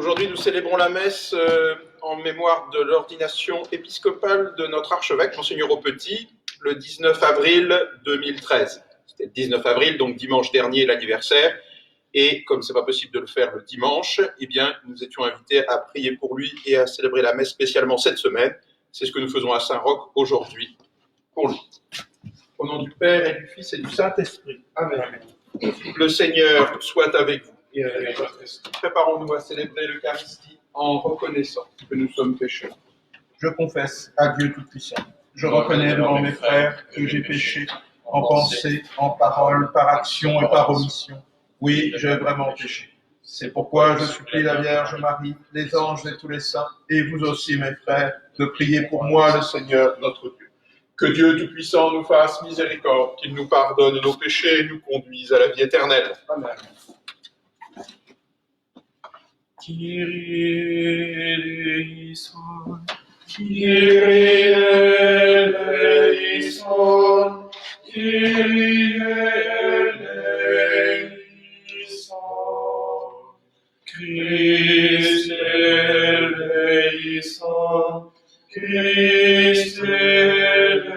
Aujourd'hui, nous célébrons la messe en mémoire de l'ordination épiscopale de notre archevêque, Monseigneur Aupetit, le 19 avril 2013. C'était le 19 avril, donc dimanche dernier, l'anniversaire. Et comme c'est pas possible de le faire le dimanche, eh bien, nous étions invités à prier pour lui et à célébrer la messe spécialement cette semaine. C'est ce que nous faisons à Saint-Roch aujourd'hui pour lui. Au nom du Père et du Fils et du Saint-Esprit. Amen. Le Seigneur soit avec vous. Et avec votre esprit. Préparons-nous à célébrer l'Eucharistie en reconnaissant que nous sommes pécheurs. Je confesse à Dieu Tout-Puissant. Je reconnais devant mes frères que j'ai péché en pensée, en parole, par action et par omission. Oui, j'ai vraiment péché. C'est pourquoi je supplie la Vierge Marie, les anges et tous les saints, et vous aussi mes frères, de prier pour moi le Seigneur notre Dieu. Que Dieu Tout-Puissant nous fasse miséricorde, qu'il nous pardonne nos péchés et nous conduise à la vie éternelle. Amen. Kyrie eleison, Kyrie eleison, Kyrie eleison, Christ eleison, Christ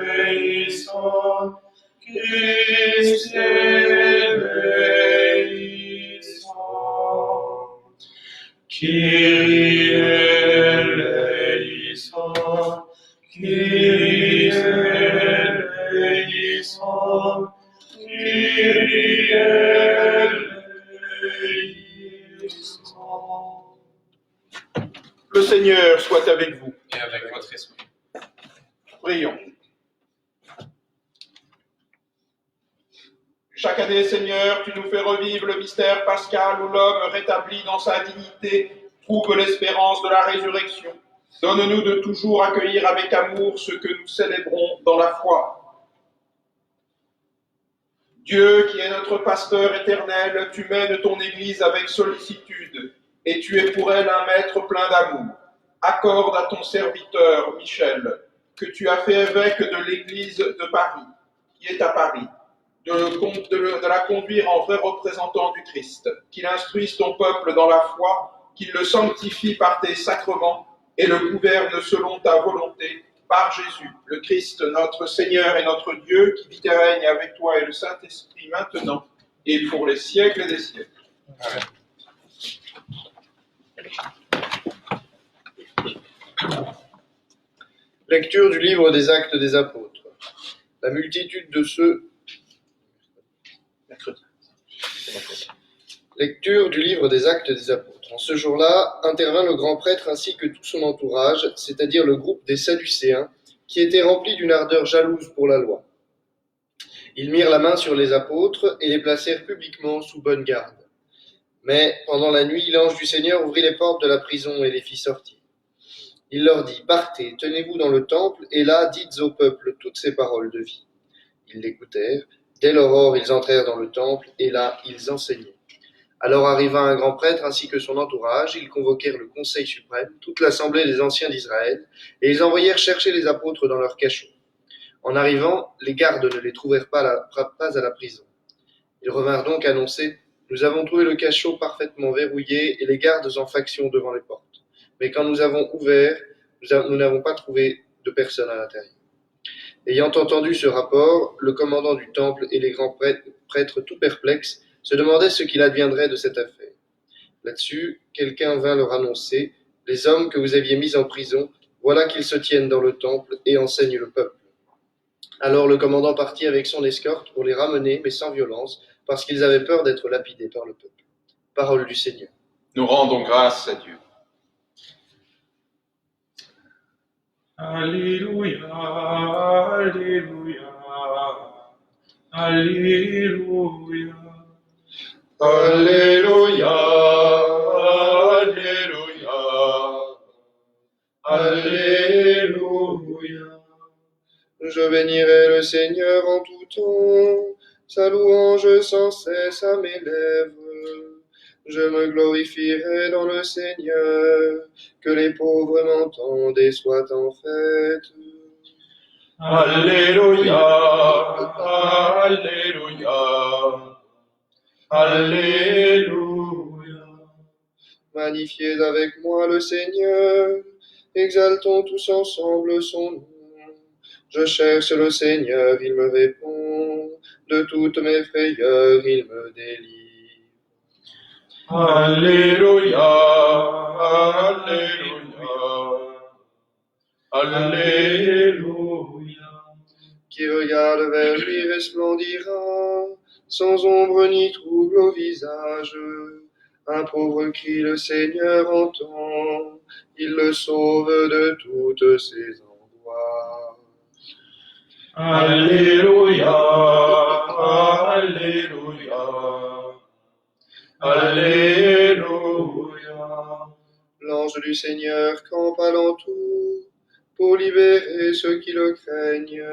eleison, Christ eleison. Kyrie eleison, Kyrie eleison, Kyrie eleison. Le Seigneur soit avec vous. Et avec votre esprit. Prions. Chaque année, Seigneur, tu nous fais revivre le mystère pascal où l'homme rétabli dans sa dignité trouve l'espérance de la résurrection. Donne-nous de toujours accueillir avec amour ce que nous célébrons dans la foi. Dieu qui est notre pasteur éternel, tu mènes ton Église avec sollicitude et tu es pour elle un maître plein d'amour. Accorde à ton serviteur, Michel, que tu as fait évêque de l'Église de Paris, qui est à Paris, de la conduire en vrai représentant du Christ, qu'il instruise ton peuple dans la foi, qu'il le sanctifie par tes sacrements et le gouverne selon ta volonté, par Jésus, le Christ, notre Seigneur et notre Dieu, qui vit et règne avec toi et le Saint-Esprit maintenant et pour les siècles des siècles. Amen. Lecture du livre des Actes des Apôtres. La multitude de ceux... Lecture du livre des Actes des Apôtres. En ce jour-là, intervint le grand prêtre ainsi que tout son entourage, c'est-à-dire le groupe des Sadducéens, qui étaient remplis d'une ardeur jalouse pour la loi. Ils mirent la main sur les apôtres et les placèrent publiquement sous bonne garde. Mais, pendant la nuit, l'ange du Seigneur ouvrit les portes de la prison et les fit sortir. Il leur dit « Partez, tenez-vous dans le temple, et là, dites au peuple toutes ces paroles de vie. » Ils l'écoutèrent. Dès l'aurore, ils entrèrent dans le temple, et là, ils enseignaient. Alors arriva un grand prêtre ainsi que son entourage, ils convoquèrent le conseil suprême, toute l'assemblée des anciens d'Israël, et ils envoyèrent chercher les apôtres dans leur cachot. En arrivant, les gardes ne les trouvèrent pas à la prison. Ils revinrent donc annoncer « Nous avons trouvé le cachot parfaitement verrouillé et les gardes en faction devant les portes. Mais quand nous avons ouvert, nous n'avons pas trouvé de personne à l'intérieur. » Ayant entendu ce rapport, le commandant du temple et les grands prêtres tout perplexes se demandaient ce qu'il adviendrait de cette affaire. Là-dessus, quelqu'un vint leur annoncer « Les hommes que vous aviez mis en prison, voilà qu'ils se tiennent dans le temple et enseignent le peuple. » Alors le commandant partit avec son escorte pour les ramener, mais sans violence, parce qu'ils avaient peur d'être lapidés par le peuple. Parole du Seigneur. Nous rendons grâce à Dieu. Alléluia, Alléluia, Alléluia. Alléluia, Alléluia, Alléluia. Je bénirai le Seigneur en tout temps, sa louange sans cesse à mes lèvres. Je me glorifierai dans le Seigneur, que les pauvres m'entendent et soient en fête. Alléluia, Alléluia, Alléluia. Magnifiez avec moi le Seigneur, exaltons tous ensemble son nom. Je cherche le Seigneur, il me répond, de toutes mes frayeurs, il me délivre. Alléluia, Alléluia, Alléluia. Qui regarde vers lui resplendira, sans ombre ni trouble au visage. Un pauvre cri le Seigneur entend, il le sauve de toutes ses angoisses. Alléluia, Alléluia, Alléluia. L'ange du Seigneur campe alentour pour libérer ceux qui le craignent.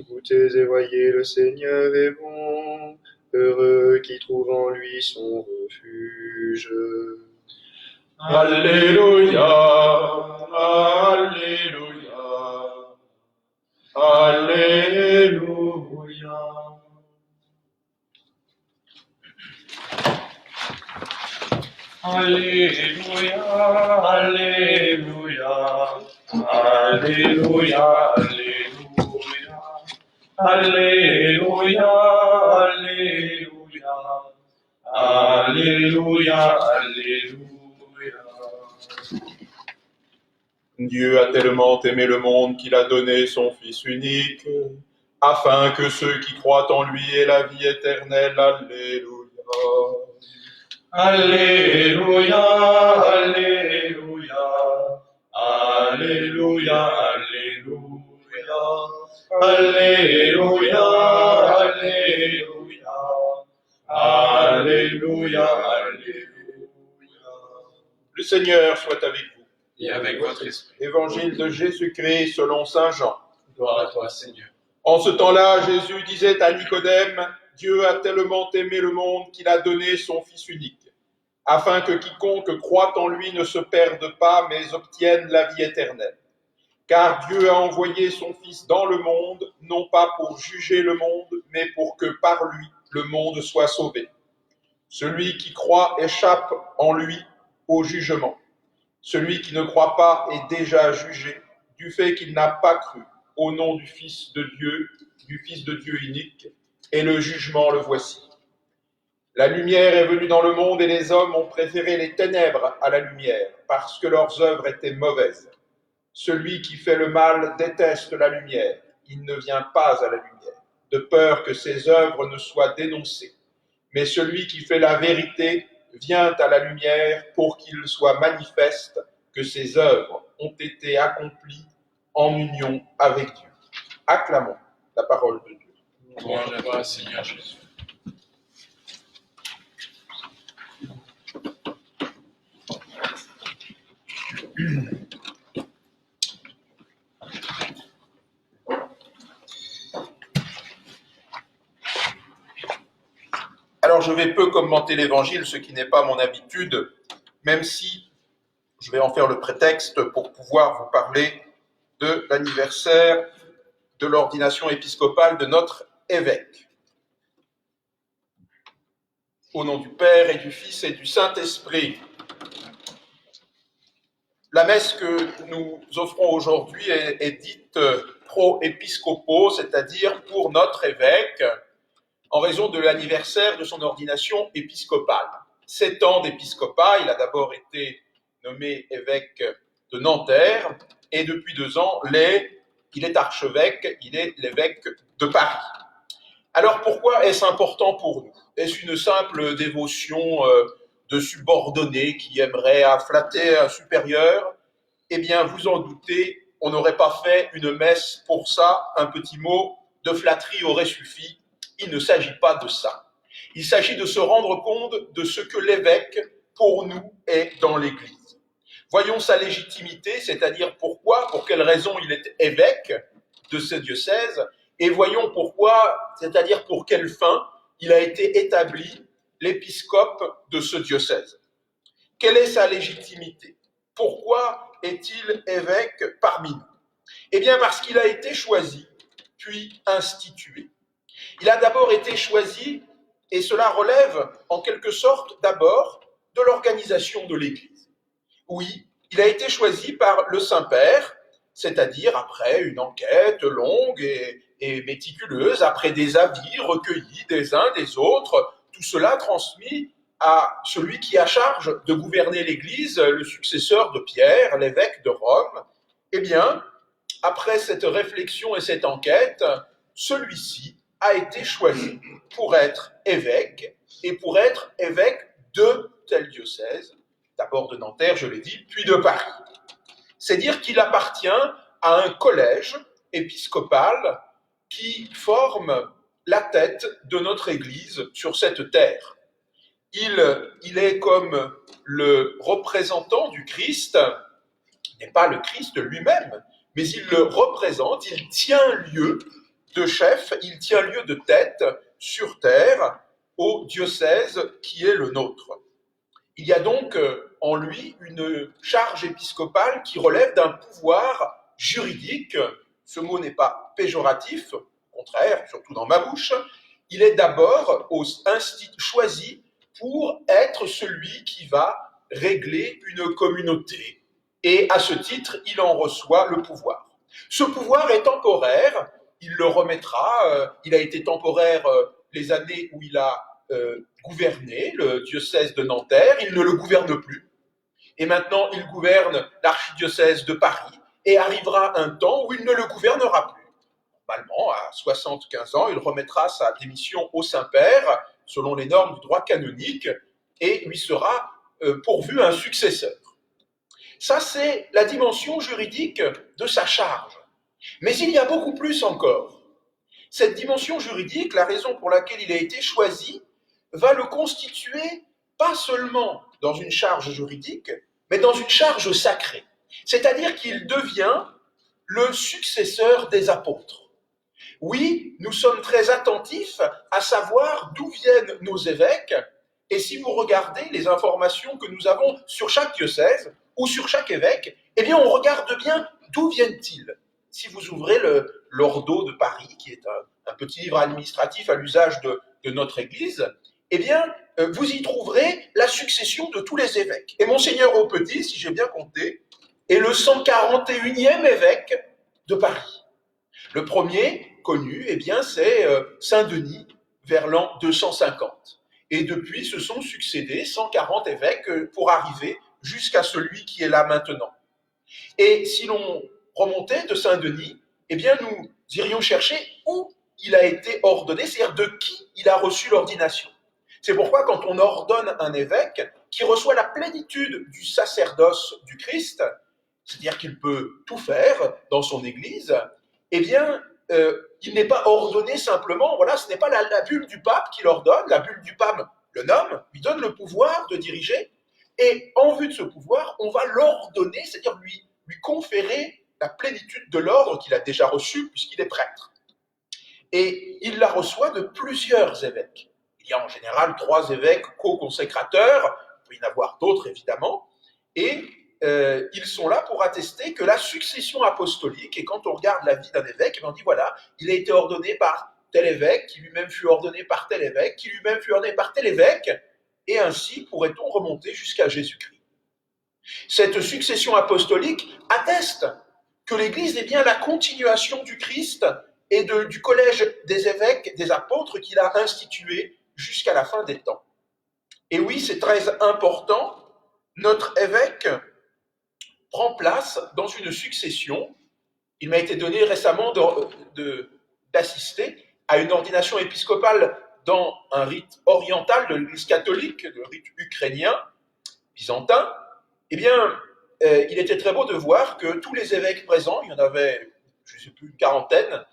Goûtez et voyez, le Seigneur est bon, heureux qui trouve en lui son refuge. Alléluia, Alléluia, Alléluia. Alléluia, Alléluia, Alléluia, Alléluia, Alléluia, Alléluia, Alléluia. Dieu a tellement aimé le monde qu'il a donné son Fils unique, afin que ceux qui croient en lui aient la vie éternelle. Alléluia. Alléluia, Alléluia, Alléluia, Alléluia, Alléluia, Alléluia, Alléluia. Le Seigneur soit avec vous. Et avec votre esprit. Évangile de Jésus-Christ selon saint Jean. Gloire à toi, Seigneur. En ce temps-là, Jésus disait à Nicodème, « Dieu a tellement aimé le monde qu'il a donné son Fils unique, afin que quiconque croit en lui ne se perde pas, mais obtienne la vie éternelle. Car Dieu a envoyé son Fils dans le monde, non pas pour juger le monde, mais pour que par lui le monde soit sauvé. Celui qui croit échappe en lui au jugement. Celui qui ne croit pas est déjà jugé, du fait qu'il n'a pas cru au nom du Fils de Dieu unique, et le jugement le voici. La lumière est venue dans le monde et les hommes ont préféré les ténèbres à la lumière, parce que leurs œuvres étaient mauvaises. Celui qui fait le mal déteste la lumière, il ne vient pas à la lumière, de peur que ses œuvres ne soient dénoncées. Mais celui qui fait la vérité vient à la lumière pour qu'il soit manifeste que ses œuvres ont été accomplies en union avec Dieu. Acclamons la parole de Dieu. Louange à toi, Seigneur Jésus. Alors je vais peu commenter l'évangile, ce qui n'est pas mon habitude, même si je vais en faire le prétexte pour pouvoir vous parler de l'anniversaire de l'ordination épiscopale de notre évêque. Au nom du Père et du Fils et du Saint-Esprit. La messe que nous offrons aujourd'hui est dite pro episcopo, c'est-à-dire pour notre évêque, en raison de l'anniversaire de son ordination épiscopale. 7 ans d'épiscopat, il a d'abord été nommé évêque de Nanterre, et depuis 2 ans, il est archevêque, il est l'évêque de Paris. Alors pourquoi est-ce important pour nous? Est-ce une simple dévotion de subordonnés qui aimerait flatter un supérieur? Eh bien, vous en doutez, on n'aurait pas fait une messe pour ça, un petit mot de flatterie aurait suffi. Il ne s'agit pas de ça. Il s'agit de se rendre compte de ce que l'évêque, pour nous, est dans l'Église. Voyons sa légitimité, c'est-à-dire pourquoi, pour quelles raisons il est évêque de ce diocèse, et voyons pourquoi, c'est-à-dire pour quelle fin, il a été établi l'épiscope de ce diocèse. Quelle est sa légitimité? Pourquoi est-il évêque parmi nous? Eh bien parce qu'il a été choisi, puis institué. Il a d'abord été choisi, et cela relève en quelque sorte d'abord de l'organisation de l'Église. Oui, il a été choisi par le Saint-Père, c'est-à-dire après une enquête longue et méticuleuse, après des avis recueillis des uns des autres, tout cela transmis à celui qui a charge de gouverner l'Église, le successeur de Pierre, l'évêque de Rome. Eh bien, après cette réflexion et cette enquête, celui-ci a été choisi pour être évêque et pour être évêque de tel diocèse, d'abord de Nanterre, je l'ai dit, puis de Paris. C'est dire qu'il appartient à un collège épiscopal qui forme la tête de notre Église sur cette terre. Il est comme le représentant du Christ, il n'est pas le Christ lui-même, mais il le représente, il tient lieu de chef, il tient lieu de tête sur terre au diocèse qui est le nôtre. Il y a donc en lui une charge épiscopale qui relève d'un pouvoir juridique. Ce mot n'est pas péjoratif, au contraire, surtout dans ma bouche. Il est d'abord choisi pour être celui qui va régler une communauté. Et à ce titre, il en reçoit le pouvoir. Ce pouvoir est temporaire, il le remettra, il a été temporaire les années où il a gouverné le diocèse de Nanterre, il ne le gouverne plus. Et maintenant, il gouverne l'archidiocèse de Paris, et arrivera un temps où il ne le gouvernera plus. Normalement, à 75 ans, il remettra sa démission au Saint-Père, selon les normes du droit canonique, et lui sera pourvu un successeur. Ça, c'est la dimension juridique de sa charge. Mais il y a beaucoup plus encore. Cette dimension juridique, la raison pour laquelle il a été choisi, va le constituer pas seulement dans une charge juridique, mais dans une charge sacrée. C'est-à-dire qu'il devient le successeur des apôtres. Oui, nous sommes très attentifs à savoir d'où viennent nos évêques, et si vous regardez les informations que nous avons sur chaque diocèse ou sur chaque évêque, eh bien on regarde bien d'où viennent-ils. Si vous ouvrez l'Ordo de Paris, qui est un petit livre administratif à l'usage de notre Église, eh bien, vous y trouverez la succession de tous les évêques. Et Monseigneur Aupetit, si j'ai bien compté, est le 141e évêque de Paris. Le premier connu, eh bien, c'est Saint-Denis, vers l'an 250. Et depuis, se sont succédés 140 évêques pour arriver jusqu'à celui qui est là maintenant. Et si l'on remontait de Saint-Denis, eh bien, nous irions chercher où il a été ordonné, c'est-à-dire de qui il a reçu l'ordination. C'est pourquoi quand on ordonne un évêque qui reçoit la plénitude du sacerdoce du Christ, c'est-à-dire qu'il peut tout faire dans son Église, eh bien, il n'est pas ordonné simplement, voilà, ce n'est pas la bulle du pape qui l'ordonne, la bulle du pape le nomme, lui donne le pouvoir de diriger, et en vue de ce pouvoir, on va l'ordonner, c'est-à-dire lui conférer la plénitude de l'ordre qu'il a déjà reçu puisqu'il est prêtre. Et il la reçoit de plusieurs évêques. Il y a en général 3 évêques co-consécrateurs, il peut y en avoir d'autres évidemment, et ils sont là pour attester que la succession apostolique, et quand on regarde la vie d'un évêque, on dit voilà, il a été ordonné par tel évêque, qui lui-même fut ordonné par tel évêque, qui lui-même fut ordonné par tel évêque, et ainsi pourrait-on remonter jusqu'à Jésus-Christ. Cette succession apostolique atteste que l'Église est bien la continuation du Christ et du collège des évêques, des apôtres qu'il a institué jusqu'à la fin des temps. Et oui, c'est très important, notre évêque prend place dans une succession. Il m'a été donné récemment d'assister à une ordination épiscopale dans un rite oriental de l'Église catholique, le rite ukrainien, byzantin. Eh bien, il était très beau de voir que tous les évêques présents, il y en avait, je ne sais plus, une quarantaine,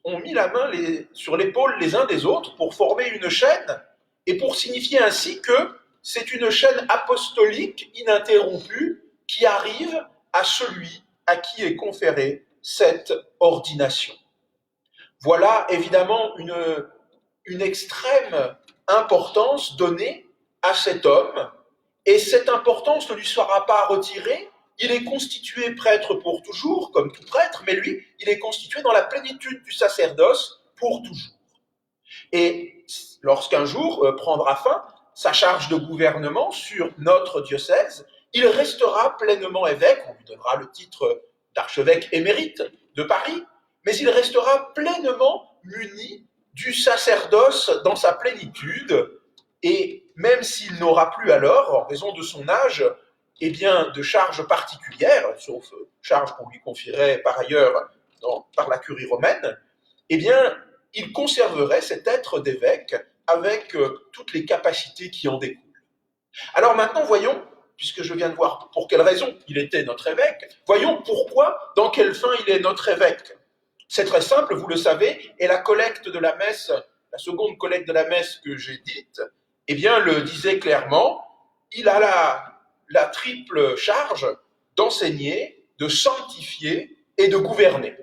ont mis la main sur l'épaule les uns des autres pour former une chaîne et pour signifier ainsi que c'est une chaîne apostolique ininterrompue qui arrive à celui à qui est conférée cette ordination. Voilà évidemment une extrême importance donnée à cet homme, et cette importance ne lui sera pas retirée. Il est constitué prêtre pour toujours, comme tout prêtre, mais lui, il est constitué dans la plénitude du sacerdoce pour toujours. Et lorsqu'un jour prendra fin sa charge de gouvernement sur notre diocèse, il restera pleinement évêque, on lui donnera le titre d'archevêque émérite de Paris, mais il restera pleinement muni du sacerdoce dans sa plénitude, et même s'il n'aura plus alors, en raison de son âge, eh bien, de charges particulières, sauf charges qu'on lui confierait par ailleurs par la curie romaine, eh bien, il conserverait cet être d'évêque avec toutes les capacités qui en découlent. Alors maintenant, voyons, puisque je viens de voir pour quelle raison il était notre évêque, voyons pourquoi, dans quelle fin il est notre évêque. C'est très simple, vous le savez, et la collecte de la messe, la seconde collecte de la messe que j'ai dite, eh bien, le disait clairement, il a la triple charge d'enseigner, de sanctifier et de gouverner.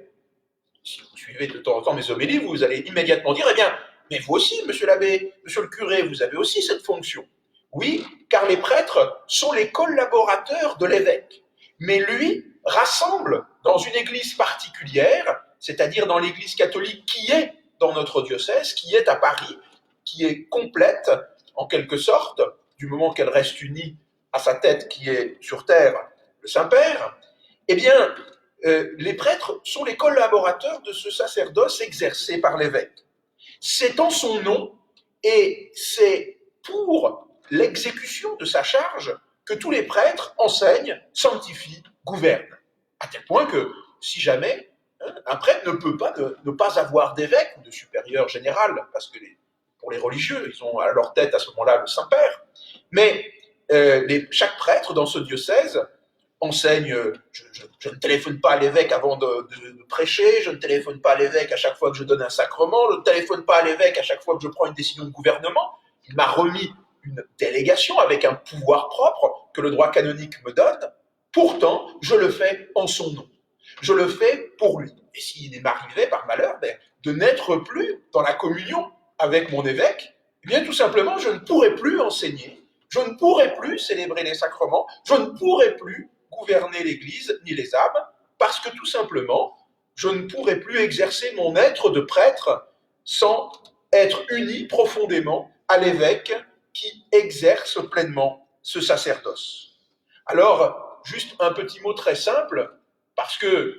Si vous suivez de temps en temps mes homélies, vous allez immédiatement dire, eh bien, mais vous aussi, monsieur l'abbé, monsieur le curé, vous avez aussi cette fonction. Oui, car les prêtres sont les collaborateurs de l'évêque. Mais lui rassemble dans une église particulière, c'est-à-dire dans l'église catholique qui est dans notre diocèse, qui est à Paris, qui est complète, en quelque sorte, du moment qu'elle reste unie à sa tête qui est sur terre, le Saint-Père, eh bien, les prêtres sont les collaborateurs de ce sacerdoce exercé par l'évêque. C'est en son nom et c'est pour l'exécution de sa charge que tous les prêtres enseignent, sanctifient, gouvernent. À tel point que, si jamais, un prêtre ne peut pas ne pas avoir d'évêque ou de supérieur général, parce que pour les religieux, ils ont à leur tête à ce moment-là le Saint-Père, mais chaque prêtre dans ce diocèse enseigne, je ne téléphone pas à l'évêque avant de prêcher, je ne téléphone pas à l'évêque à chaque fois que je donne un sacrement, je ne téléphone pas à l'évêque à chaque fois que je prends une décision de gouvernement. Il m'a remis une délégation avec un pouvoir propre que le droit canonique me donne. Pourtant, je le fais en son nom. Je le fais pour lui. Et s'il m'arrivait, par malheur, de n'être plus dans la communion avec mon évêque, eh bien, tout simplement, je ne pourrais plus enseigner, je ne pourrais plus célébrer les sacrements, je ne pourrais plus gouverner l'Église ni les âmes, parce que tout simplement, je ne pourrais plus exercer mon être de prêtre sans être uni profondément à l'évêque qui exerce pleinement ce sacerdoce. Alors, juste un petit mot très simple, parce que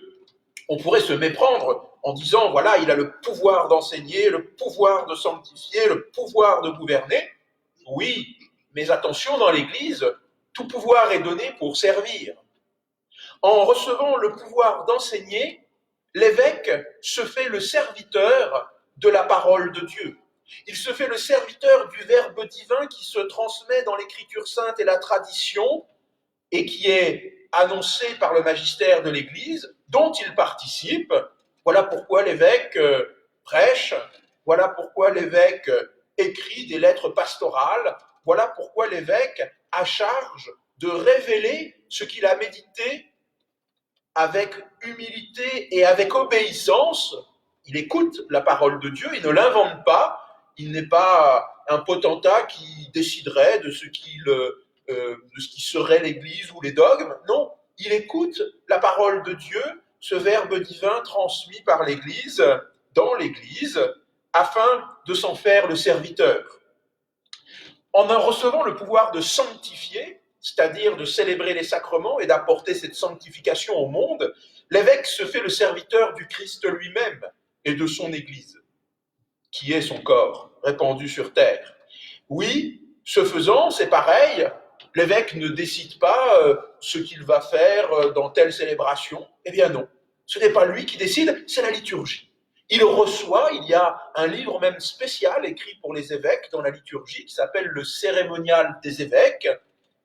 on pourrait se méprendre en disant, voilà, il a le pouvoir d'enseigner, le pouvoir de sanctifier, le pouvoir de gouverner. Oui, mais attention, dans l'Église, tout pouvoir est donné pour servir. En recevant le pouvoir d'enseigner, l'évêque se fait le serviteur de la parole de Dieu. Il se fait le serviteur du Verbe divin qui se transmet dans l'Écriture sainte et la tradition et qui est annoncé par le magistère de l'Église, dont il participe. Voilà pourquoi l'évêque prêche, voilà pourquoi l'évêque écrit des lettres pastorales, voilà pourquoi l'évêque a charge de révéler ce qu'il a médité avec humilité et avec obéissance. Il écoute la parole de Dieu, il ne l'invente pas, il n'est pas un potentat qui déciderait de ce qui serait l'Église ou les dogmes. Non, il écoute la parole de Dieu, ce Verbe divin transmis par l'Église, dans l'Église, afin de s'en faire le serviteur. En recevant le pouvoir de sanctifier, c'est-à-dire de célébrer les sacrements et d'apporter cette sanctification au monde, l'évêque se fait le serviteur du Christ lui-même et de son Église, qui est son corps répandu sur terre. Oui, ce faisant, c'est pareil, l'évêque ne décide pas ce qu'il va faire dans telle célébration. Eh bien non, ce n'est pas lui qui décide, c'est la liturgie. Il reçoit, il y a un livre même spécial écrit pour les évêques dans la liturgie qui s'appelle le Cérémonial des évêques,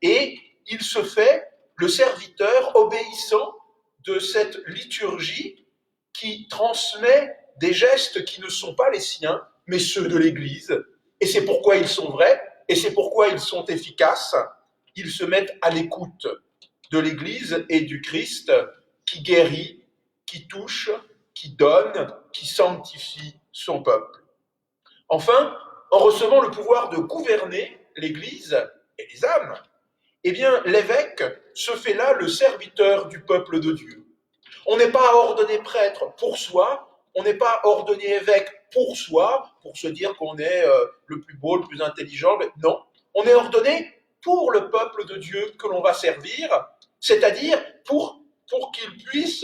et il se fait le serviteur obéissant de cette liturgie qui transmet des gestes qui ne sont pas les siens, mais ceux de l'Église. Et c'est pourquoi ils sont vrais, et c'est pourquoi ils sont efficaces. Ils se mettent à l'écoute de l'Église et du Christ qui guérit, qui touche, qui donne, qui sanctifie son peuple. Enfin, en recevant le pouvoir de gouverner l'Église et les âmes, eh bien, l'évêque se fait là le serviteur du peuple de Dieu. On n'est pas ordonné prêtre pour soi, on n'est pas ordonné évêque pour soi, pour se dire qu'on est le plus beau, le plus intelligent. Non, On est ordonné pour le peuple de Dieu que l'on va servir, c'est-à-dire pour qu'il puisse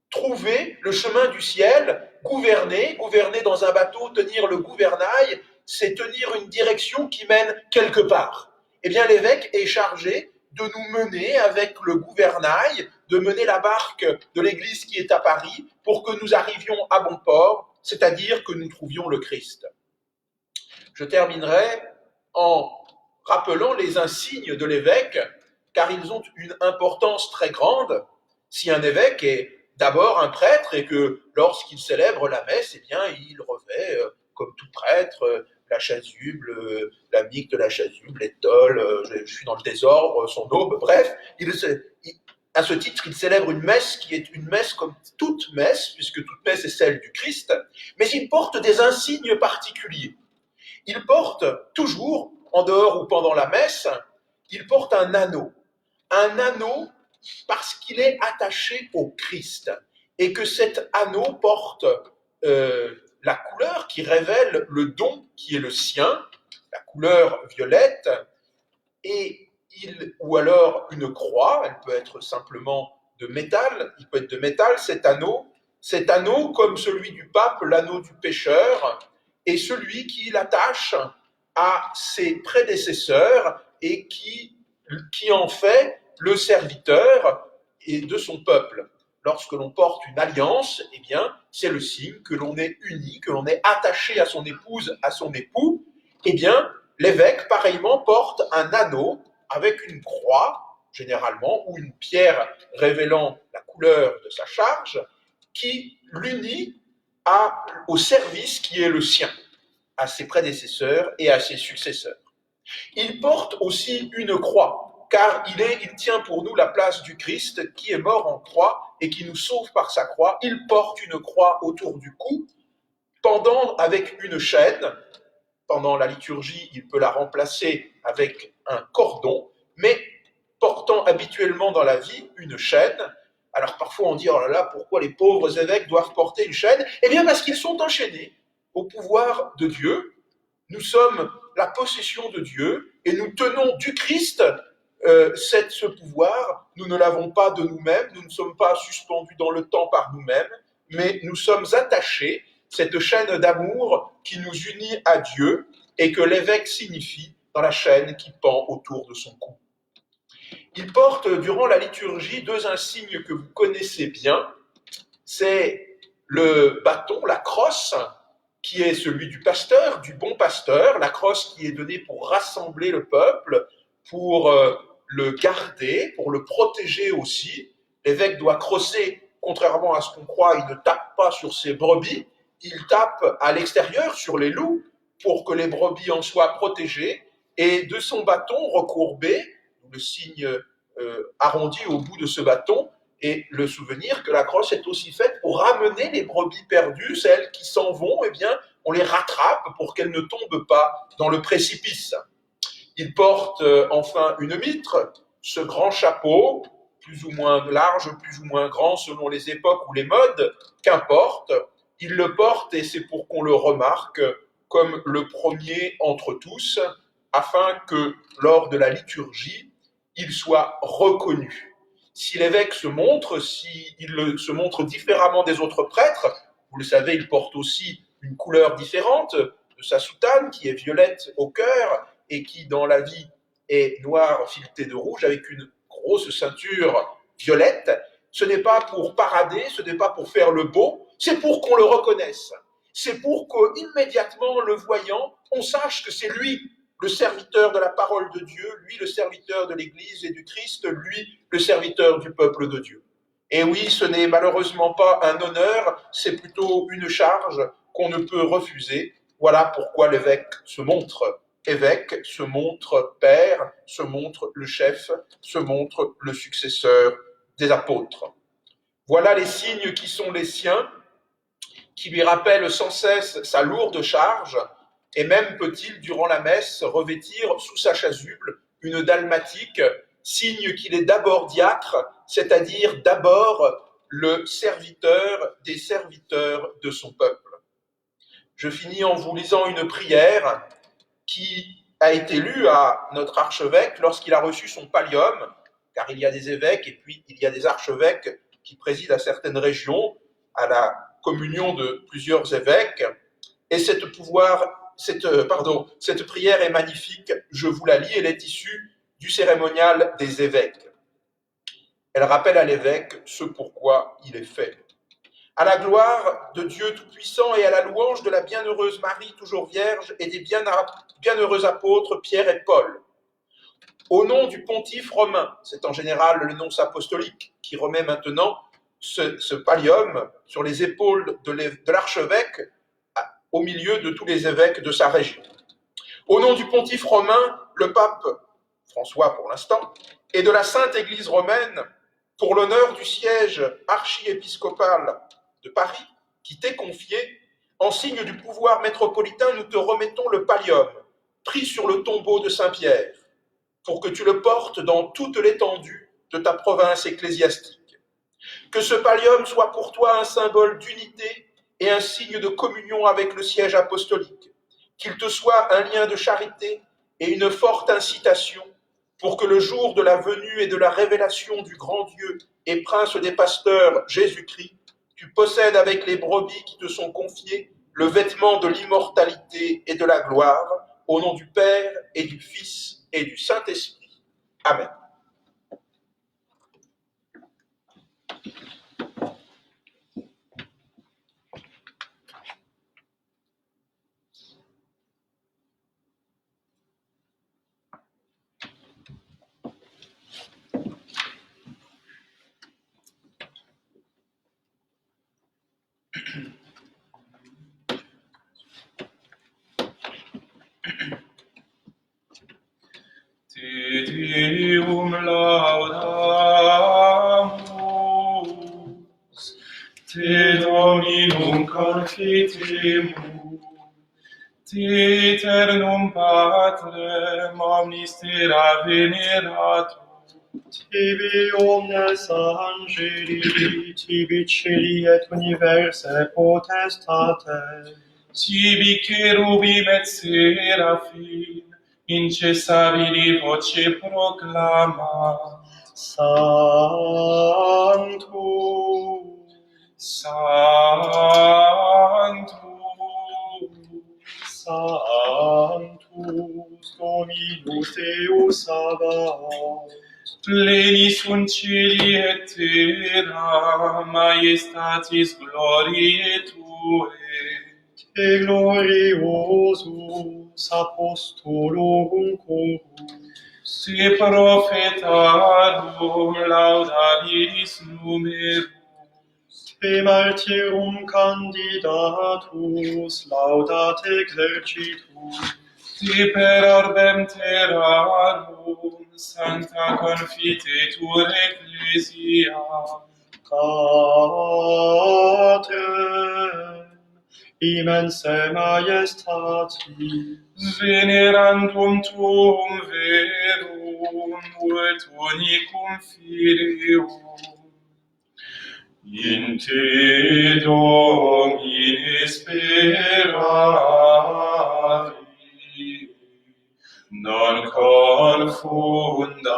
trouver le chemin du ciel, gouverner dans un bateau, tenir le gouvernail, c'est tenir une direction qui mène quelque part. Eh bien, l'évêque est chargé de nous mener avec le gouvernail, de mener la barque de l'église qui est à Paris pour que nous arrivions à bon port, c'est-à-dire que nous trouvions le Christ. Je terminerai en rappelant les insignes de l'évêque, car ils ont une importance très grande. Si un évêque est d'abord un prêtre et que lorsqu'il célèbre la messe, eh bien, il revêt, comme tout prêtre, la chasuble, la mique de la chasuble, l'étole, je suis dans le désordre, son aube, bref, à ce titre, il célèbre une messe qui est une messe comme toute messe, puisque toute messe est celle du Christ, mais il porte des insignes particuliers. Il porte toujours, en dehors ou pendant la messe, il porte un anneau parce qu'il est attaché au Christ, et que cet anneau porte la couleur qui révèle le don qui est le sien, la couleur violette, ou alors une croix, elle peut être simplement de métal, il peut être de métal cet anneau comme celui du pape, l'anneau du pécheur, est celui qui l'attache à ses prédécesseurs et qui en fait le serviteur et de son peuple. Lorsque l'on porte une alliance, eh bien, c'est le signe que l'on est uni, que l'on est attaché à son épouse, à son époux. Eh bien, l'évêque, pareillement, porte un anneau avec une croix, généralement, ou une pierre révélant la couleur de sa charge, qui l'unit au service qui est le sien, à ses prédécesseurs et à ses successeurs. Il porte aussi une croix, car il tient pour nous la place du Christ qui est mort en croix et qui nous sauve par sa croix. Il porte une croix autour du cou, pendant avec une chaîne. Pendant la liturgie, il peut la remplacer avec un cordon, mais portant habituellement dans la vie une chaîne. Alors parfois on dit, oh là là, pourquoi les pauvres évêques doivent porter une chaîne? Eh bien parce qu'ils sont enchaînés au pouvoir de Dieu. Nous sommes la possession de Dieu et nous tenons du Christ ce pouvoir. Nous ne l'avons pas de nous-mêmes, nous ne sommes pas suspendus dans le temps par nous-mêmes, mais nous sommes attachés, cette chaîne d'amour qui nous unit à Dieu et que l'évêque signifie dans la chaîne qui pend autour de son cou. Il porte durant la liturgie deux insignes que vous connaissez bien. C'est le bâton, la crosse, qui est celui du pasteur, du bon pasteur, la crosse qui est donnée pour rassembler le peuple, pour le garder, pour le protéger aussi. L'évêque doit crosser, contrairement à ce qu'on croit, il ne tape pas sur ses brebis, il tape à l'extérieur sur les loups pour que les brebis en soient protégées, et de son bâton recourbé, le signe arrondi au bout de ce bâton, et le souvenir que la crosse est aussi faite pour ramener les brebis perdues, celles qui s'en vont, eh bien, on les rattrape pour qu'elles ne tombent pas dans le précipice. Il porte enfin une mitre, ce grand chapeau, plus ou moins large, plus ou moins grand selon les époques ou les modes, qu'importe, il le porte et c'est pour qu'on le remarque comme le premier entre tous, afin que lors de la liturgie, il soit reconnu. Si l'évêque se montre, s'il se montre différemment des autres prêtres, vous le savez, il porte aussi une couleur différente de sa soutane, qui est violette au cœur et qui, dans la vie, est noire filetée de rouge, avec une grosse ceinture violette. Ce n'est pas pour parader, ce n'est pas pour faire le beau, c'est pour qu'on le reconnaisse. C'est pour qu'immédiatement, le voyant, on sache que c'est lui, le serviteur de la parole de Dieu, lui le serviteur de l'Église et du Christ, lui le serviteur du peuple de Dieu. Et oui, ce n'est malheureusement pas un honneur, c'est plutôt une charge qu'on ne peut refuser. Voilà pourquoi l'évêque se montre évêque, se montre père, se montre le chef, se montre le successeur des apôtres. Voilà les signes qui sont les siens, qui lui rappellent sans cesse sa lourde charge, et même peut-il, durant la messe, revêtir sous sa chasuble une dalmatique, signe qu'il est d'abord diacre, c'est-à-dire d'abord le serviteur des serviteurs de son peuple. Je finis en vous lisant une prière qui a été lu à notre archevêque lorsqu'il a reçu son pallium, car il y a des évêques et puis il y a des archevêques qui président à certaines régions, à la communion de plusieurs évêques. Et cette prière est magnifique, je vous la lis, elle est issue du cérémonial des évêques. Elle rappelle à l'évêque ce pourquoi il est fait. À la gloire de Dieu Tout-Puissant et à la louange de la bienheureuse Marie, toujours vierge, et des bienheureux apôtres Pierre et Paul. Au nom du pontife romain, c'est en général le nonce apostolique qui remet maintenant ce pallium sur les épaules de l'archevêque au milieu de tous les évêques de sa région. Au nom du pontife romain, le pape François pour l'instant, et de la Sainte Église romaine, pour l'honneur du siège archiépiscopal de Paris, qui t'est confié, en signe du pouvoir métropolitain, nous te remettons le pallium, pris sur le tombeau de Saint-Pierre, pour que tu le portes dans toute l'étendue de ta province ecclésiastique. Que ce pallium soit pour toi un symbole d'unité et un signe de communion avec le siège apostolique, qu'il te soit un lien de charité et une forte incitation pour que le jour de la venue et de la révélation du grand Dieu et prince des pasteurs, Jésus-Christ, tu possèdes avec les brebis qui te sont confiées le vêtement de l'immortalité et de la gloire, au nom du Père et du Fils et du Saint-Esprit. Amen. Te Deum laudamus, Te Dominum confitemus, Te eternum Patrem omnistera veneratum, Tibi omnes angeli, tibi celi et universe potestate, Tibi cherubim et seraphim, incessabili voce proclama, Sanctus, Sanctus, Sanctus, Dominus Deus Sabaoth, pleni sunt cieli et terra, majestatis gloriae Tue. Te gloriosus apostolorum chorus, Se prophetarum laudabilis numerus, Te martyrum candidatus laudat exercitus, Te per orbem terrarum sancta confitetur ecclesia, Patrem, immense majestatis, venerandum tuum verum et unicum Filium. In te Domine speravi, non confundar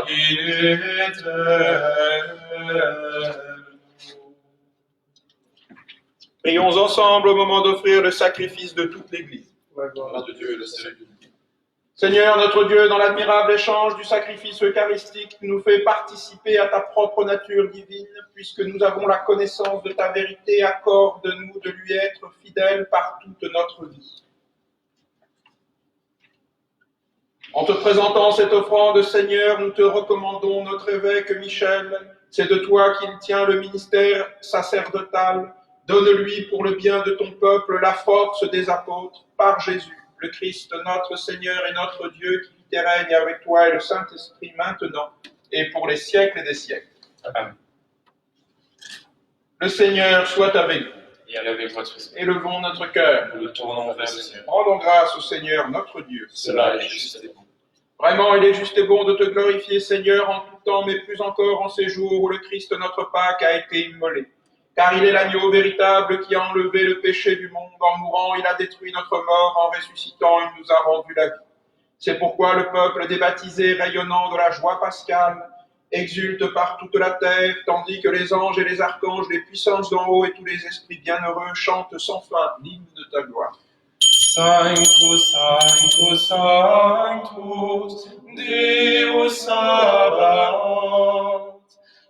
in eterno. Prions ensemble au moment d'offrir le sacrifice de toute l'Église. La gloire de Dieu et le salut de Dieu. Seigneur notre Dieu, dans l'admirable échange du sacrifice eucharistique, tu nous fais participer à ta propre nature divine, puisque nous avons la connaissance de ta vérité, accorde-nous de lui être fidèles par toute notre vie. En te présentant cette offrande, Seigneur, nous te recommandons notre évêque Michel. C'est de toi qu'il tient le ministère sacerdotal. Donne-lui pour le bien de ton peuple la force des apôtres, par Jésus, le Christ, notre Seigneur et notre Dieu, qui vit et règne avec toi et le Saint-Esprit maintenant et pour les siècles des siècles. Amen. Le Seigneur soit avec vous. Et avec votre esprit, Élevons notre cœur. nous le tournons vers le Seigneur. Rendons grâce au Seigneur notre Dieu. Cela est juste et bon. Vraiment, il est juste et bon de te glorifier, Seigneur, en tout temps, mais plus encore en ces jours où le Christ, notre Pâque, a été immolé. Car il est l'agneau véritable qui a enlevé le péché du monde. En mourant, il a détruit notre mort. En ressuscitant, il nous a rendu la vie. C'est pourquoi le peuple des baptisés, rayonnant de la joie pascale, exulte par toute la terre, tandis que les anges et les archanges, les puissances d'en haut et tous les esprits bienheureux chantent sans fin l'hymne de ta gloire. Sanctus, Sanctus, Sanctus, Deus Sabaoth.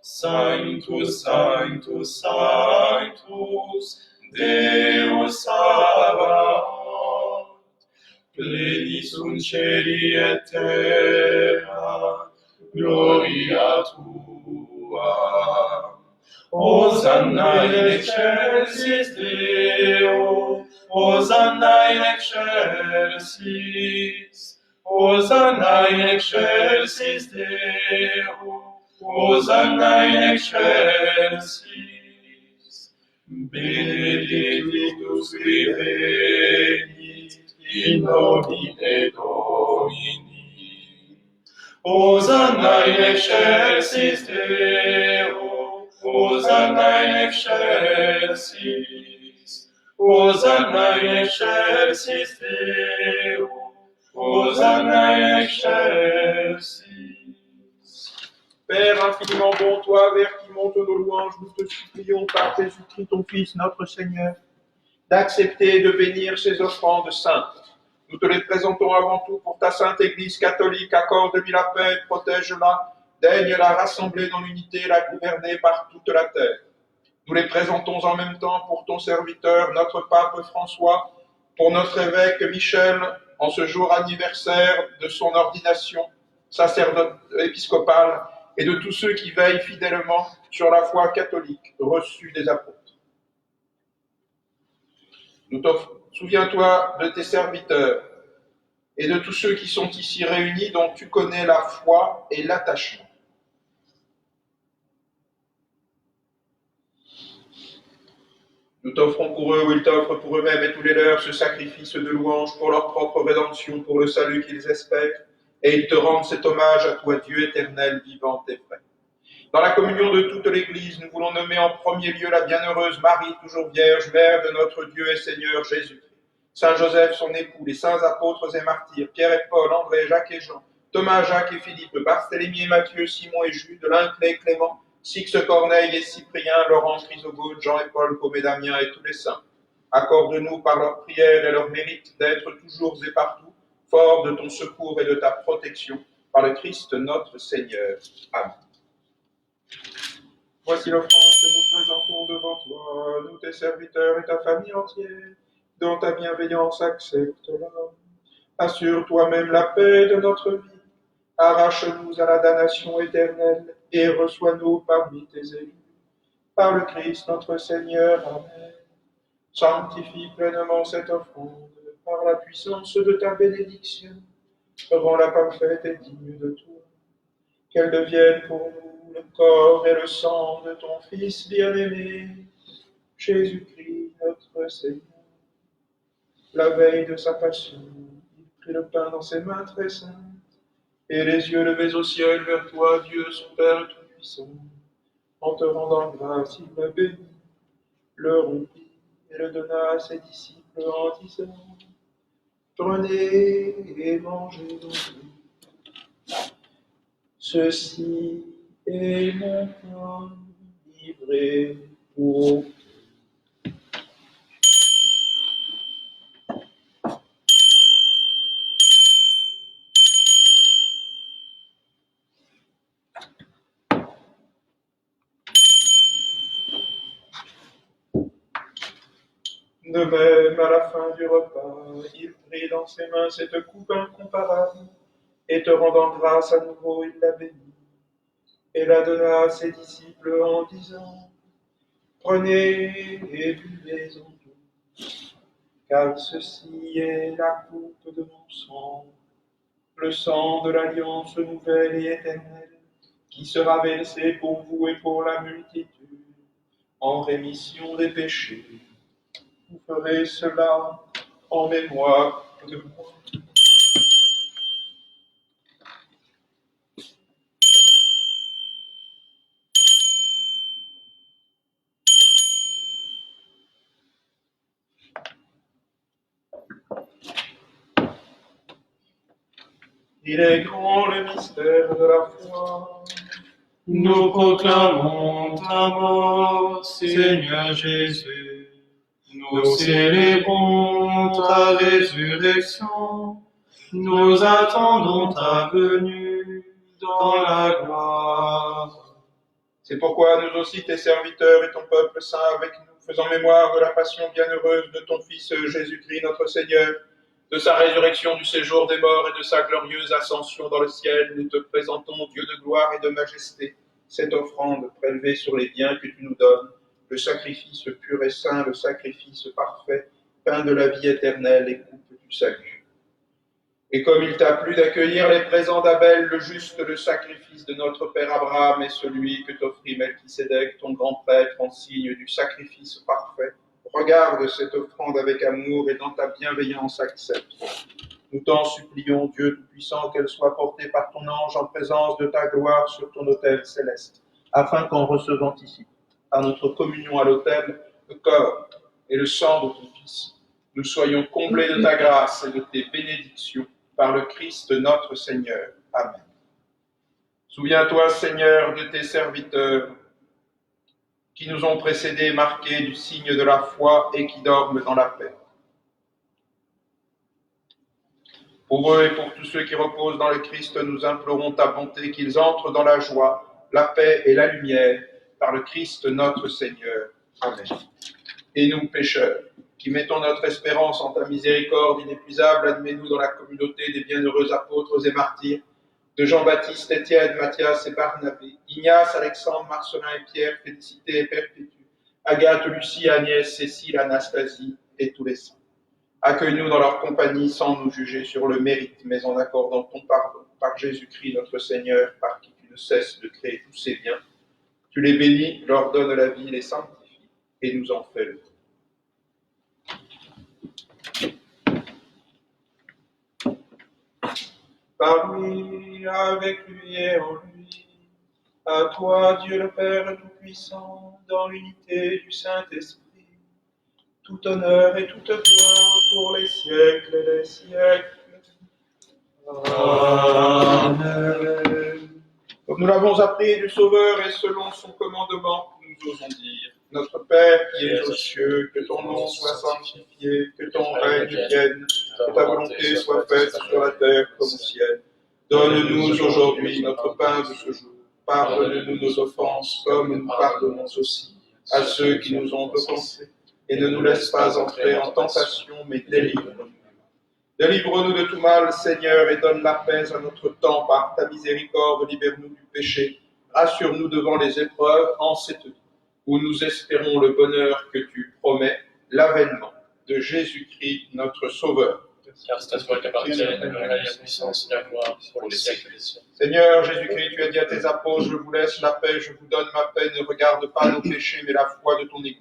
Sanctus, Sanctus, Sanctus, Deus Sabaoth. Pleni sunt cieli et terra, gloria tua. Hosanna in excelsis Deo, Hosanna in excelsis, Hosanna in excelsis Deo, Hosanna in excelsis. Benedictus qui venit in nomine Domini. Hosanna in excelsis Deo, Hosanna in excelsis, Hosanna in excelsis Deo, Hosanna in excelsis. Père infiniment bon, toi, vers qui montent nos louanges, nous te supplions par Jésus-Christ, ton Fils, notre Seigneur, d'accepter et de bénir ces offrandes saintes. Nous te les présentons avant tout pour ta sainte Église catholique, accorde-lui la paix, protège-la, daigne la rassembler dans l'unité, la gouverner par toute la terre. Nous les présentons en même temps pour ton serviteur, notre pape François, pour notre évêque Michel, en ce jour anniversaire de son ordination, sacerdoce épiscopal, et de tous ceux qui veillent fidèlement sur la foi catholique reçue des apôtres. Souviens-toi de tes serviteurs et de tous ceux qui sont ici réunis, dont tu connais la foi et l'attachement. Nous t'offrons pour eux, ou ils t'offrent pour eux-mêmes et tous les leurs, ce sacrifice de louange pour leur propre rédemption, pour le salut qu'ils espèrent, et ils te rendent cet hommage à toi, Dieu éternel, vivant et vrai. Dans la communion de toute l'Église, nous voulons nommer en premier lieu la bienheureuse Marie, toujours vierge, mère de notre Dieu et Seigneur Jésus-Christ, Saint Joseph, son époux, les saints apôtres et martyrs, Pierre et Paul, André, Jacques et Jean, Thomas, Jacques et Philippe, Barthélemy et Matthieu, Simon et Jude, Linclé et Clément, Sixte, Corneille et Cyprien, Laurent, Chrysogone, Jean et Paul, Paul et Damien et tous les saints. Accorde-nous par leurs prières et leurs mérites d'être toujours et partout forts de ton secours et de ta protection, par le Christ notre Seigneur. Amen. Voici l'offrande que nous présentons devant toi, nous tes serviteurs et ta famille entière, dont ta bienveillance accepte-la. Assure toi-même la paix de notre vie, arrache-nous à la damnation éternelle et reçois-nous parmi tes élus. Par le Christ notre Seigneur, Amen. Sanctifie pleinement cette offrande par la puissance de ta bénédiction. Rends-la parfaite et digne de toi. Qu'elle devienne pour nous le corps et le sang de ton Fils bien-aimé, Jésus-Christ notre Seigneur. La veille de sa passion, il prit le pain dans ses mains très saintes, et les yeux levés au ciel vers toi, Dieu son Père Tout-Puissant. En te rendant grâce, il le bénit, le rompit et le donna à ses disciples en disant : Prenez et mangez donc. Ceci est mon corps livré pour vous. De même, à la fin du repas, il prit dans ses mains cette coupe incomparable, et te rendant grâce à nouveau, il la bénit, et la donna à ses disciples en disant : Prenez et buvez-en tous, car ceci est la coupe de mon sang, le sang de l'alliance nouvelle et éternelle, qui sera versé pour vous et pour la multitude, en rémission des péchés. Vous ferez cela en mémoire de moi. Il est grand le mystère de la foi. Nous proclamons ta mort, Seigneur Jésus. Nous célébrons ta résurrection. Nous attendons ta venue dans la gloire. C'est pourquoi nous aussi, tes serviteurs et ton peuple saint avec nous, faisant mémoire de la passion bienheureuse de ton Fils Jésus-Christ notre Seigneur, de sa résurrection du séjour des morts et de sa glorieuse ascension dans le ciel, nous te présentons, Dieu de gloire et de majesté, cette offrande prélevée sur les biens que tu nous donnes, le sacrifice pur et saint, le sacrifice parfait, pain de la vie éternelle et coupe du salut. Et comme il t'a plu d'accueillir les présents d'Abel, le juste, le sacrifice de notre père Abraham et celui que t'offrit Melchisédek, ton grand prêtre, en signe du sacrifice parfait, regarde cette offrande avec amour et dans ta bienveillance accepte. Nous t'en supplions, Dieu Tout-Puissant, qu'elle soit portée par ton ange en présence de ta gloire sur ton autel céleste, afin qu'en recevant ici, par notre communion à l'autel, le corps et le sang de ton Fils, nous soyons comblés de ta grâce et de tes bénédictions par le Christ notre Seigneur. Amen. Souviens-toi, Seigneur, de tes serviteurs qui nous ont précédés, marqués du signe de la foi et qui dorment dans la paix. Pour eux et pour tous ceux qui reposent dans le Christ, nous implorons ta bonté, qu'ils entrent dans la joie, la paix et la lumière, par le Christ notre Seigneur. Amen. Et nous, pécheurs, qui mettons notre espérance en ta miséricorde inépuisable, admets-nous dans la communauté des bienheureux apôtres et martyrs, de Jean-Baptiste, Étienne, Matthias et Barnabé, Ignace, Alexandre, Marcelin et Pierre, Félicité et Perpétue, Agathe, Lucie, Agnès, Cécile, Anastasie et tous les saints. Accueille-nous dans leur compagnie sans nous juger sur le mérite, mais en accordant ton pardon par Jésus-Christ notre Seigneur, par qui tu ne cesses de créer tous ces biens. Tu les bénis, leur donnes la vie, les sanctifies et nous en fais le don. Par lui, avec lui et en lui, à toi, Dieu le Père Tout-Puissant, dans l'unité du Saint-Esprit, tout honneur et toute gloire pour les siècles et les siècles. Amen. Comme nous l'avons appris du Sauveur et selon son commandement, nous osons dire, notre Père qui es aux cieux, que ton nom soit sanctifié, que ton règne vienne, que ta volonté soit faite sur la terre comme au ciel. Donne-nous aujourd'hui notre pain de ce jour. Pardonne-nous nos offenses, comme nous pardonnons aussi à ceux qui nous ont offensés. Et ne nous laisse pas entrer en tentation, mais délivre-nous. Délivre-nous de tout mal, Seigneur, et donne la paix à notre temps par ta miséricorde. Libère-nous du péché. Rassure-nous devant les épreuves en cette vie, où nous espérons le bonheur que tu promets, l'avènement de Jésus-Christ, notre Sauveur. Car c'est à toi qu'appartiennent la puissance et la gloire pour les siècles des siècles. Seigneur Jésus-Christ, tu as dit à tes apôtres, je vous laisse la paix, je vous donne ma paix, ne regarde pas nos péchés, mais la foi de ton Église.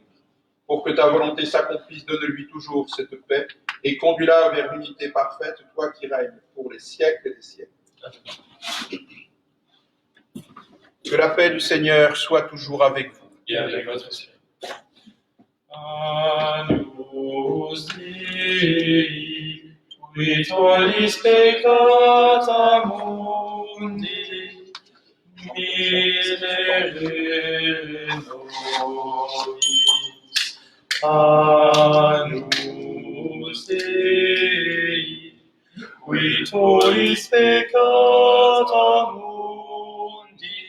Pour que ta volonté s'accomplisse, donne-lui toujours cette paix et conduis-la vers l'unité parfaite, toi qui règnes pour les siècles et des siècles. Que la paix du Seigneur soit toujours avec vous. Et avec votre esprit. Annus Dei, vitolis peccata mundi, miserere nobis. Annus Dei, vitolis peccata mundi,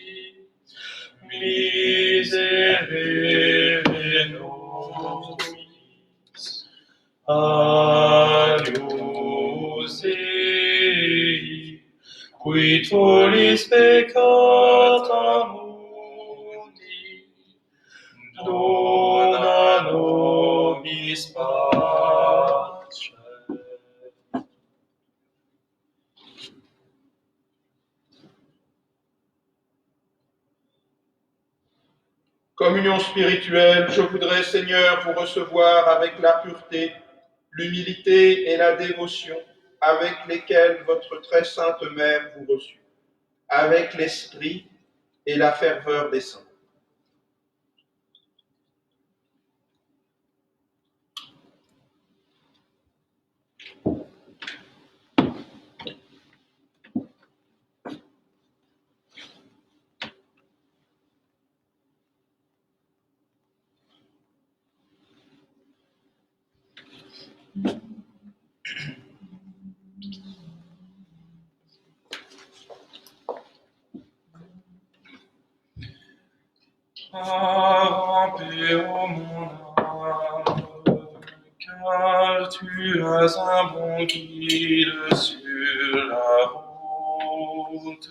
miserere nobis. Annus Dei, qui tollis peccata mundi, dona nobis pace. Communion spirituelle, je voudrais, Seigneur, vous recevoir avec la pureté, l'humilité et la dévotion avec lesquelles votre très sainte mère vous reçut, avec l'esprit et la ferveur des saints. Pars en paix, ô mon âme, car tu as un bon guide sur la route.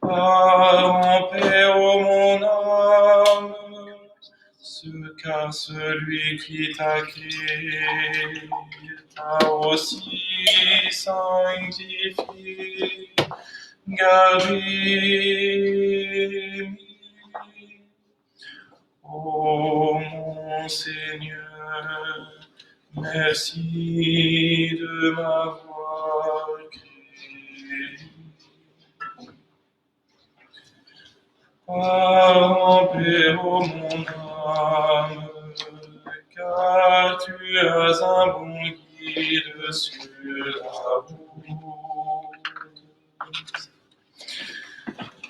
Pars en paix, ô mon âme, car celui qui t'a créé t'a aussi sanctifié, gardé. Ô mon Seigneur, merci de m'avoir créé. Pars en paix, ô mon âme, car tu as un bon guide sur la route.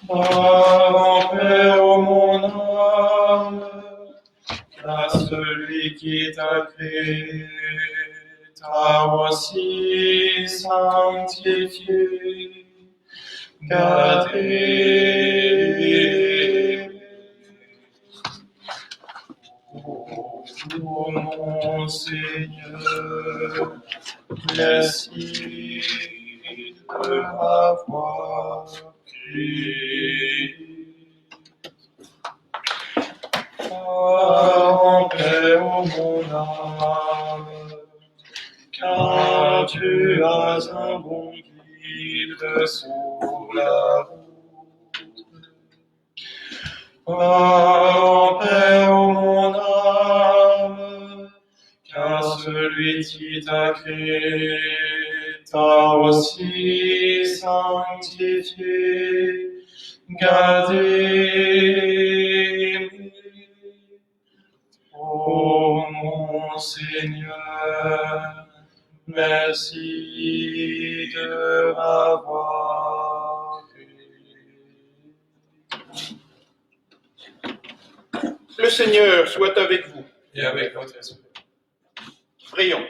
Pars en paix, ô mon âme, car celui qui t'a créé t'a aussi sanctifié, gardé. Ô mon Seigneur, merci de m'avoir créé. Pars en paix, ô mon âme, car tu as un bon guide sur la route. Pars en paix, ô mon âme, car celui qui t'a créé t'a aussi sanctifié, gardé. Ô mon Seigneur, merci de m'avoir créé. Le Seigneur soit avec vous. Et avec votre esprit. Prions.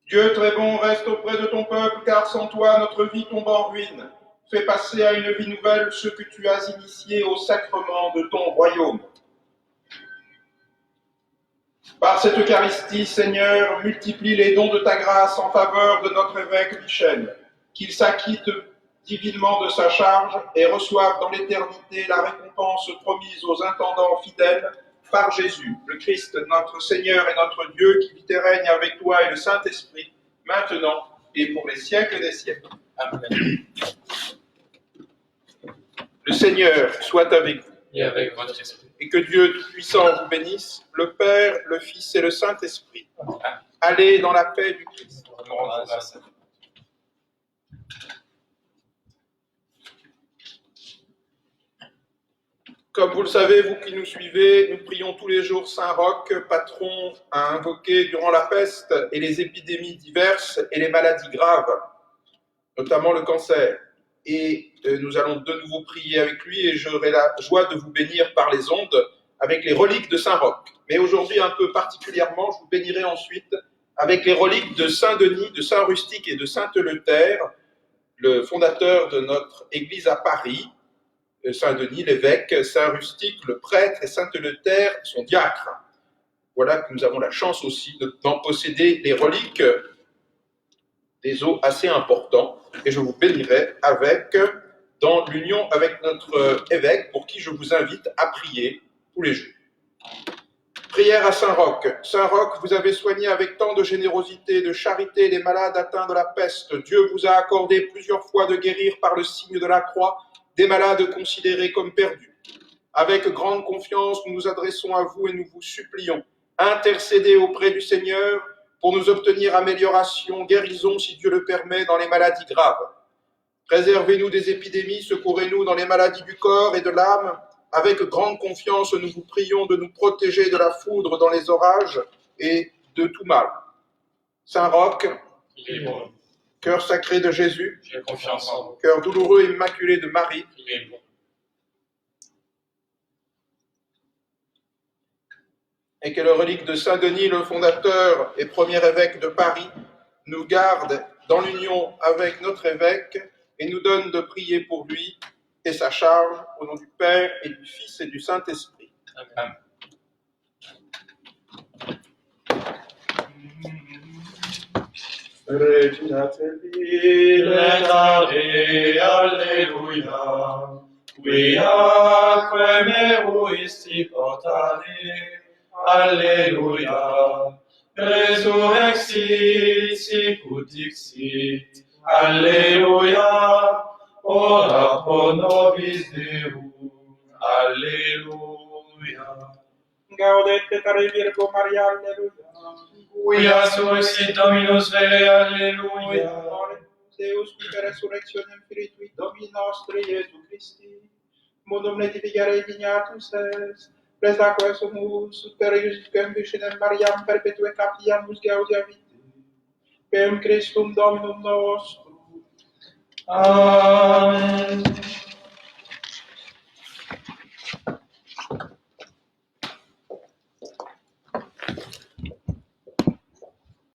Dieu très bon, reste auprès de ton peuple, car sans toi, notre vie tombe en ruine. Fais passer à une vie nouvelle ceux que tu as initiés au sacrement de ton royaume. Par cette Eucharistie, Seigneur, multiplie les dons de ta grâce en faveur de notre évêque Michel, qu'il s'acquitte divinement de sa charge et reçoive dans l'éternité la récompense promise aux intendants fidèles par Jésus, le Christ, notre Seigneur et notre Dieu, qui vit et règne avec toi et le Saint-Esprit, maintenant et pour les siècles des siècles. Amen. Le Seigneur soit avec vous. Et avec votre esprit. Et que Dieu Tout-Puissant vous bénisse, le Père, le Fils et le Saint-Esprit. Amen. Allez dans la paix du Christ. Grâce. Comme vous le savez, vous qui nous suivez, nous prions tous les jours Saint Roch, patron à invoquer durant la peste et les épidémies diverses et les maladies graves, notamment le cancer. Et nous allons de nouveau prier avec lui et j'aurai la joie de vous bénir par les ondes avec les reliques de Saint Roch. Mais aujourd'hui, un peu particulièrement, je vous bénirai ensuite avec les reliques de Saint Denis, de Saint Rustique et de Saint Eleuthère, le fondateur de notre église à Paris, Saint Denis, l'évêque, Saint Rustique, le prêtre, et Saint Eleuthère, son diacre. Voilà que nous avons la chance aussi d'en posséder les reliques, des eaux assez importants, et je vous bénirai avec, dans l'union avec notre évêque, pour qui je vous invite à prier tous les jours. Prière à Saint Roch. Saint Roch, vous avez soigné avec tant de générosité, de charité les malades atteints de la peste. Dieu vous a accordé plusieurs fois de guérir par le signe de la croix des malades considérés comme perdus. Avec grande confiance, nous nous adressons à vous et nous vous supplions. Intercédez auprès du Seigneur pour nous obtenir amélioration, guérison, si Dieu le permet, dans les maladies graves. Préservez-nous des épidémies, secourez-nous dans les maladies du corps et de l'âme. Avec grande confiance, nous vous prions de nous protéger de la foudre dans les orages et de tout mal. Saint Roch, Il est bon. cœur sacré de Jésus, J'ai confiance en vous. cœur douloureux et immaculé de Marie, Il est bon. et que le relique de Saint Denis, le fondateur et premier évêque de Paris, nous garde dans l'union avec notre évêque et nous donne de prier pour lui et sa charge, au nom du Père et du Fils et du Saint-Esprit. Amen. Regina Celi, Letare, alleluia. Quia quemeruisti portare, alleluia. Resurrexit, sicut dixit, alleluia. Ora pro nobis Deum, alleluia. Gaudete cari Virgo Maria, alleluia. Quia sursit Dominus vere, alleluia. Deus qui resurrectionem Spiritui Domini nostri Iesu Christi, mundum letificare dignatus est, prestaque sumus superius convicinem Mariam perpetue capiamus gaudia vitae, per Christum Dominum nostrum. Amen.